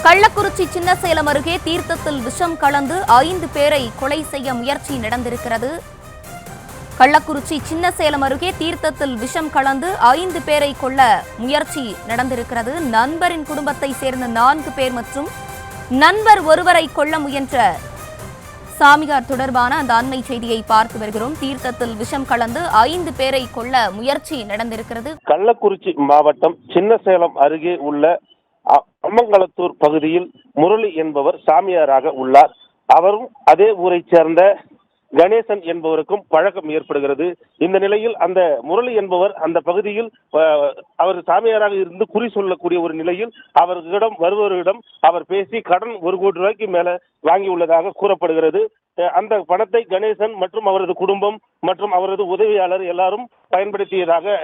கள்ளக்குறிச்சி சின்னசேலம் அருகே தீர்த்தத்தில் விஷம் கலந்து 5 பேரை கொலை செய்ய முயற்சி நடந்திருக்கிறது. கள்ளக்குறிச்சி சின்னசேலம் அருகே தீர்த்தத்தில் விஷம் கலந்து 5 பேரை கொல்ல முயற்சி நடந்திருக்கிறது. நண்பரின் குடும்பத்தை சேர்ந்த 4 பேர் மற்றும் நண்பர் ஒருவரை கொல்ல முயன்ற சாமியார் தொடர்பான அந்த அண்மை செய்தியை பார்த்து வருகிறோம். தீர்த்தத்தில் விஷம் கலந்து 5 பேரை கொல்ல முயற்சி நடந்திருக்கிறது. கள்ளக்குறிச்சி மாவட்டம் சின்னசேலம் அருகே உள்ள அம்மங்களத்தூர் பகுதியில் முரளி என்பவர் சாமியாராக உள்ளார். அவரும் அதே ஊரைச் சேர்ந்த கணேசன் என்பவருக்கும் பழக்கம் ஏற்படுகிறது. இந்த நிலையில் அந்த முரளி என்பவர் அந்த பகுதியில் அவர் சாமியாராக இருந்து குறி சொல்லக்கூடிய ஒரு நிலையில் வருபவரிடம் அவர் பேசி கடன் 1 கோடி ரூபாய்க்கு மேல வாங்கியுள்ளதாக கூறப்படுகிறது. அந்த பணத்தை கணேசன் மற்றும் அவரது குடும்பம் மற்றும் அவரது உதவியாளர் எல்லாரும் பயன்படுத்தியதாக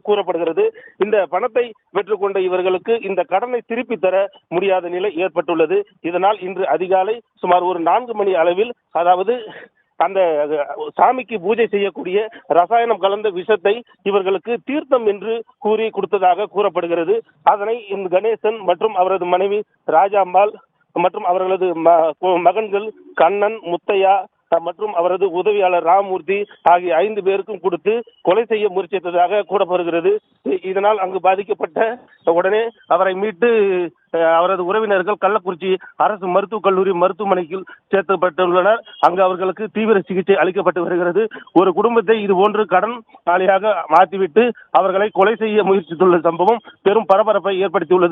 கூறப்படுகிறது. இந்த பணத்தை பெற்றுக்கொண்ட இவர்களுக்கு இந்த கடனை திருப்பி தர முடியாத நிலை ஏற்பட்டுள்ளது. இதனால் இன்று அதிகாலை சுமார் ஒரு 4 மணி அளவில், அதாவது அந்த சாமிக்கு பூஜை செய்யக்கூடிய ரசாயனம் கலந்த விஷத்தை இவர்களுக்கு தீர்த்தம் என்று கூறி கொடுத்ததாக கூறப்படுகிறது. அதனை இந்த கணேசன் மற்றும் அவரது மனைவி ராஜாம்பாள் மற்றும் அவர்களது மகன்கள் கண்ணன், முத்தையா மற்றும் அவரது உதவியாளர் ராமமூர்த்தி ஆகிய 5 பேருக்கும் கொடுத்து கொலை செய்ய முயற்சித்ததாக கூறப்படுகிறது. இதனால் அங்கு பாதிக்கப்பட்ட உடனே அவரை மீட்டு அவரது உறவினர்கள் கள்ளக்குறிச்சி அரசு மருத்துவக் கல்லூரி மருத்துவமனைக்கு சேர்க்கப்பட்டுள்ளனர். அங்கு அவர்களுக்கு தீவிர சிகிச்சை அளிக்கப்பட்டு வருகிறது. ஒரு குடும்பத்தை இதுபோன்று கடன் ஆளியாக மாற்றிவிட்டு அவர்களை கொலை செய்ய முயற்சித்துள்ள சம்பவம் பெரும் பரபரப்பை ஏற்படுத்தியுள்ளது.